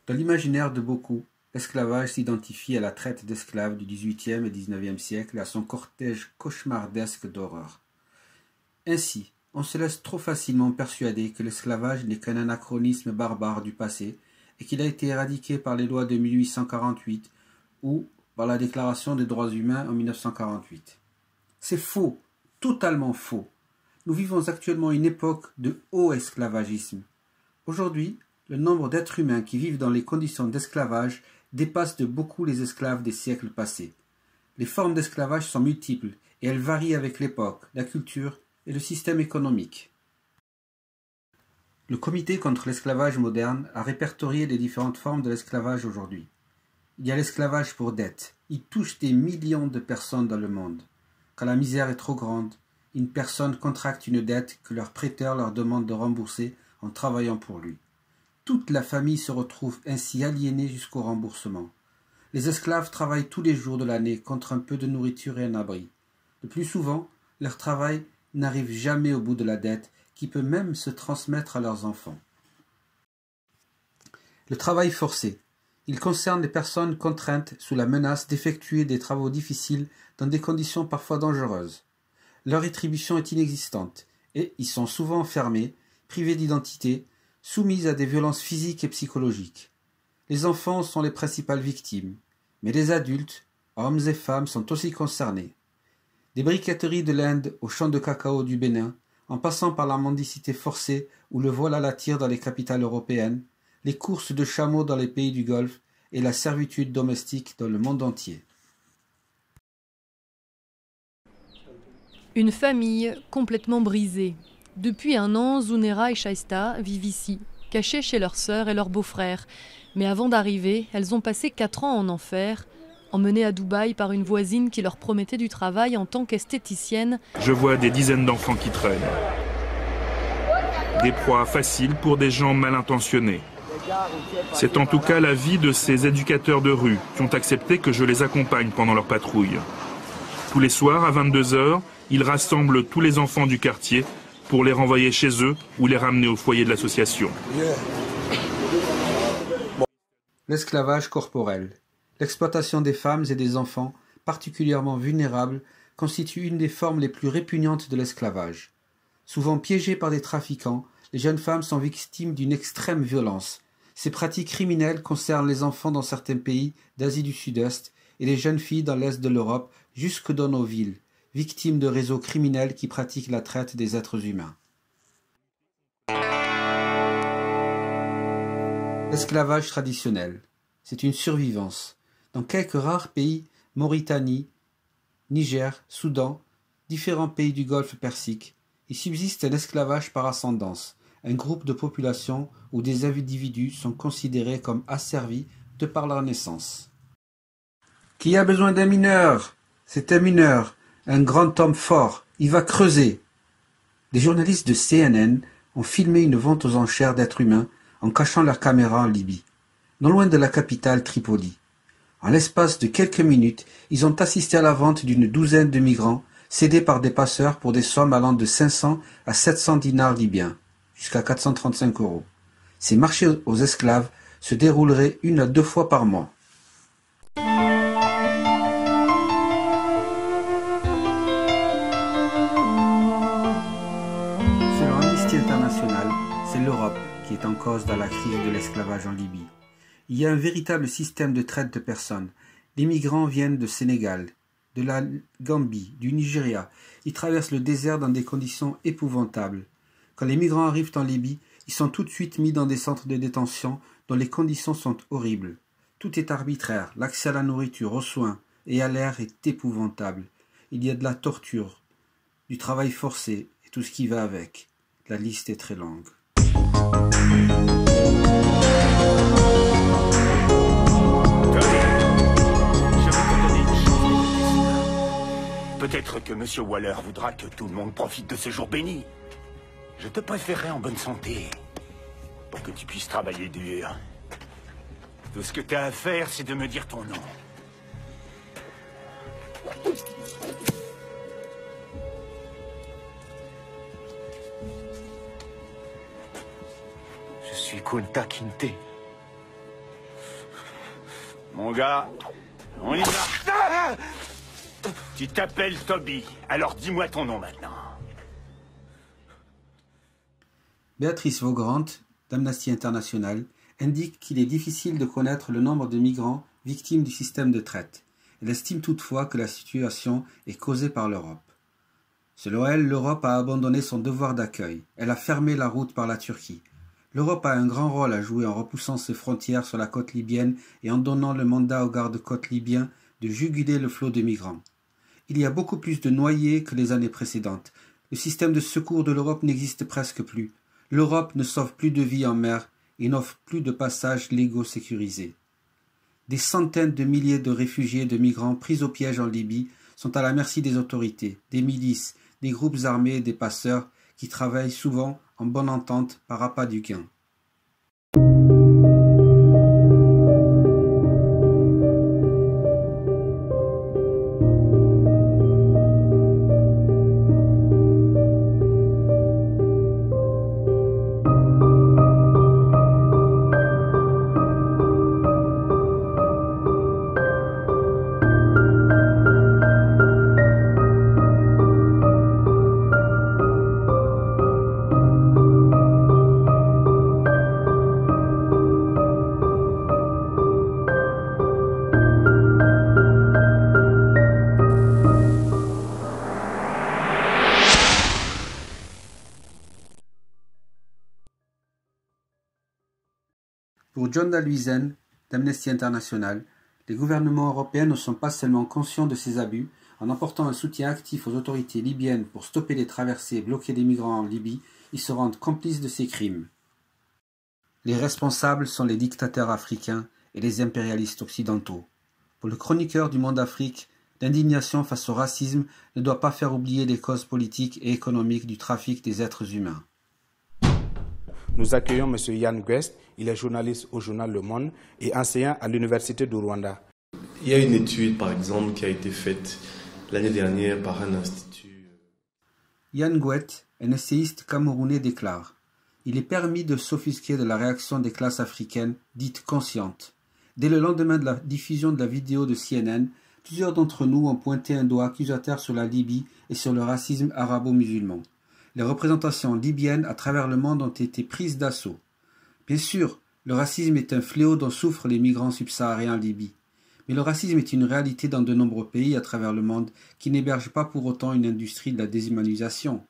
Dans l'imaginaire de beaucoup, l'esclavage s'identifie à la traite d'esclaves du XVIIIe et XIXe siècle et à son cortège cauchemardesque d'horreur. Ainsi, on se laisse trop facilement persuader que l'esclavage n'est qu'un anachronisme barbare du passé et qu'il a été éradiqué par les lois de 1848 ou par la Déclaration des droits humains en 1948. C'est faux, totalement faux. Nous vivons actuellement une époque de haut esclavagisme. Aujourd'hui, le nombre d'êtres humains qui vivent dans les conditions d'esclavage dépasse de beaucoup les esclaves des siècles passés. Les formes d'esclavage sont multiples et elles varient avec l'époque, la culture et le système économique. Le Comité contre l'esclavage moderne a répertorié les différentes formes de l'esclavage aujourd'hui. Il y a l'esclavage pour dette. Il touche des millions de personnes dans le monde. Quand la misère est trop grande, une personne contracte une dette que leur prêteur leur demande de rembourser en travaillant pour lui. Toute la famille se retrouve ainsi aliénée jusqu'au remboursement. Les esclaves travaillent tous les jours de l'année contre un peu de nourriture et un abri. Le plus souvent, leur travail n'arrive jamais au bout de la dette, qui peut même se transmettre à leurs enfants. Le travail forcé. Il concerne les personnes contraintes sous la menace d'effectuer des travaux difficiles dans des conditions parfois dangereuses. Leur rétribution est inexistante et ils sont souvent enfermés, privés d'identité, soumis à des violences physiques et psychologiques. Les enfants sont les principales victimes, mais les adultes, hommes et femmes, sont aussi concernés. Des briqueteries de l'Inde aux champs de cacao du Bénin, en passant par la mendicité forcée ou le vol à la tire dans les capitales européennes, les courses de chameaux dans les pays du Golfe et la servitude domestique dans le monde entier. Une famille complètement brisée. Depuis un an, Zunera et Shaista vivent ici, cachées chez leur sœur et leur beau-frère. Mais avant d'arriver, elles ont passé 4 ans en enfer, emmenées à Dubaï par une voisine qui leur promettait du travail en tant qu'esthéticienne. Je vois des dizaines d'enfants qui traînent. Des proies faciles pour des gens mal intentionnés. C'est en tout cas la vie de ces éducateurs de rue qui ont accepté que je les accompagne pendant leur patrouille. Tous les soirs, à 22 h, ils rassemblent tous les enfants du quartier pour les renvoyer chez eux ou les ramener au foyer de l'association. L'esclavage corporel. L'exploitation des femmes et des enfants, particulièrement vulnérables, constitue une des formes les plus répugnantes de l'esclavage. Souvent piégées par des trafiquants, les jeunes femmes sont victimes d'une extrême violence. Ces pratiques criminelles concernent les enfants dans certains pays d'Asie du Sud-Est et les jeunes filles dans l'Est de l'Europe jusque dans nos villes, victimes de réseaux criminels qui pratiquent la traite des êtres humains. L'esclavage traditionnel. C'est une survivance. Dans quelques rares pays, Mauritanie, Niger, Soudan, différents pays du Golfe Persique, il subsiste un esclavage par ascendance, un groupe de population où des individus sont considérés comme asservis de par leur naissance. Qui a besoin d'un mineur? C'est un mineur, un grand homme fort, il va creuser. Des journalistes de CNN ont filmé une vente aux enchères d'êtres humains en cachant leur caméra en Libye, non loin de la capitale Tripoli. En l'espace de quelques minutes, ils ont assisté à la vente d'une douzaine de migrants cédés par des passeurs pour des sommes allant de 500 à 700 dinars libyens, jusqu'à 435 €. Ces marchés aux esclaves se dérouleraient 1 à 2 fois par mois. Selon Amnesty International, c'est l'Europe qui est en cause dans la crise de l'esclavage en Libye. Il y a un véritable système de traite de personnes. Les migrants viennent de Sénégal, de la Gambie, du Nigeria. Ils traversent le désert dans des conditions épouvantables. Quand les migrants arrivent en Libye, ils sont tout de suite mis dans des centres de détention dont les conditions sont horribles. Tout est arbitraire, l'accès à la nourriture, aux soins et à l'air est épouvantable. Il y a de la torture, du travail forcé et tout ce qui va avec. La liste est très longue. Peut-être que M. Waller voudra que tout le monde profite de ce jour béni. Je te préférerais en bonne santé, pour que tu puisses travailler dur. Tout ce que tu as à faire, c'est de me dire ton nom. Kunta Kinte. Mon gars, on y va. Tu t'appelles Toby, alors dis-moi ton nom maintenant. Béatrice Vaugrandt, d'Amnesty International, indique qu'il est difficile de connaître le nombre de migrants victimes du système de traite. Elle estime toutefois que la situation est causée par l'Europe. Selon elle, l'Europe a abandonné son devoir d'accueil. Elle a fermé la route par la Turquie. L'Europe a un grand rôle à jouer en repoussant ses frontières sur la côte libyenne et en donnant le mandat aux gardes-côtes libyens de juguler le flot de migrants. Il y a beaucoup plus de noyés que les années précédentes. Le système de secours de l'Europe n'existe presque plus. L'Europe ne sauve plus de vies en mer et n'offre plus de passages légaux sécurisés. Des centaines de milliers de réfugiés et de migrants pris au piège en Libye sont à la merci des autorités, des milices, des groupes armés et des passeurs qui travaillent souvent en bonne entente par appât du gain. Pour John Dalhuizen, d'Amnesty International, les gouvernements européens ne sont pas seulement conscients de ces abus, en apportant un soutien actif aux autorités libyennes pour stopper les traversées et bloquer les migrants en Libye, ils se rendent complices de ces crimes. Les responsables sont les dictateurs africains et les impérialistes occidentaux. Pour le chroniqueur du Monde Afrique, l'indignation face au racisme ne doit pas faire oublier les causes politiques et économiques du trafic des êtres humains. Nous accueillons M. Yann Guest, il est journaliste au journal Le Monde et enseignant à l'Université du Rwanda. Il y a une étude, par exemple, qui a été faite l'année dernière par un institut. Yann Guest, un essayiste camerounais, déclare « Il est permis de s'offusquer de la réaction des classes africaines dites conscientes. Dès le lendemain de la diffusion de la vidéo de CNN, plusieurs d'entre nous ont pointé un doigt accusateur sur la Libye et sur le racisme arabo-musulman. Les représentations libyennes à travers le monde ont été prises d'assaut. Bien sûr, le racisme est un fléau dont souffrent les migrants subsahariens en Libye. Mais le racisme est une réalité dans de nombreux pays à travers le monde qui n'hébergent pas pour autant une industrie de la déshumanisation.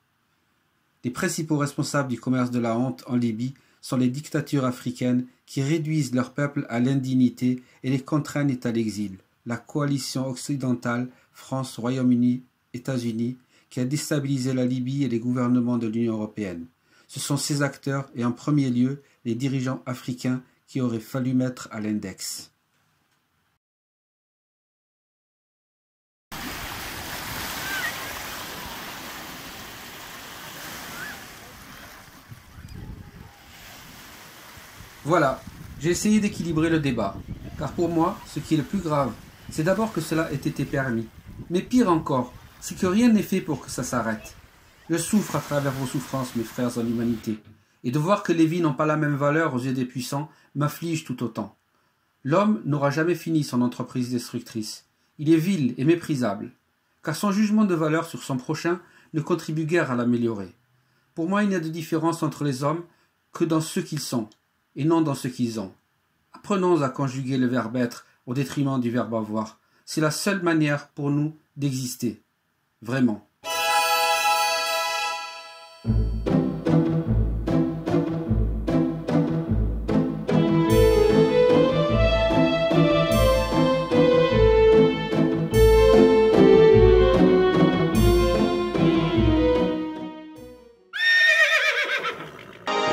Les principaux responsables du commerce de la honte en Libye sont les dictatures africaines qui réduisent leur peuple à l'indignité et les contraignent à l'exil. La coalition occidentale, France, Royaume-Uni, États-Unis, qui a déstabilisé la Libye et les gouvernements de l'Union européenne. Ce sont ces acteurs, et en premier lieu, les dirigeants africains qui auraient fallu mettre à l'index. Voilà, j'ai essayé d'équilibrer le débat, car pour moi, ce qui est le plus grave, c'est d'abord que cela ait été permis. Mais pire encore, c'est que rien n'est fait pour que ça s'arrête. Je souffre à travers vos souffrances, mes frères en humanité, et de voir que les vies n'ont pas la même valeur aux yeux des puissants m'afflige tout autant. L'homme n'aura jamais fini son entreprise destructrice. Il est vil et méprisable, car son jugement de valeur sur son prochain ne contribue guère à l'améliorer. Pour moi, il n'y a de différence entre les hommes que dans ce qu'ils sont, et non dans ce qu'ils ont. Apprenons à conjuguer le verbe être au détriment du verbe avoir. C'est la seule manière pour nous d'exister. Vraiment.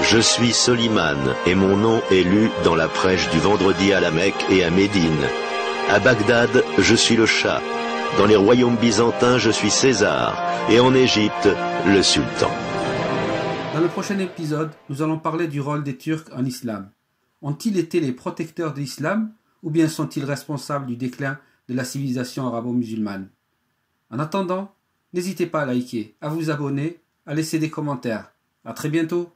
Je suis Soliman et mon nom est lu dans la prêche du vendredi à la Mecque et à Médine. À Bagdad, je suis le Shah. Dans les royaumes byzantins, je suis César. Et en Égypte, le sultan. Dans le prochain épisode, nous allons parler du rôle des Turcs en islam. Ont-ils été les protecteurs de l'islam ou bien sont-ils responsables du déclin de la civilisation arabo-musulmane? En attendant, n'hésitez pas à liker, à vous abonner, à laisser des commentaires. À très bientôt.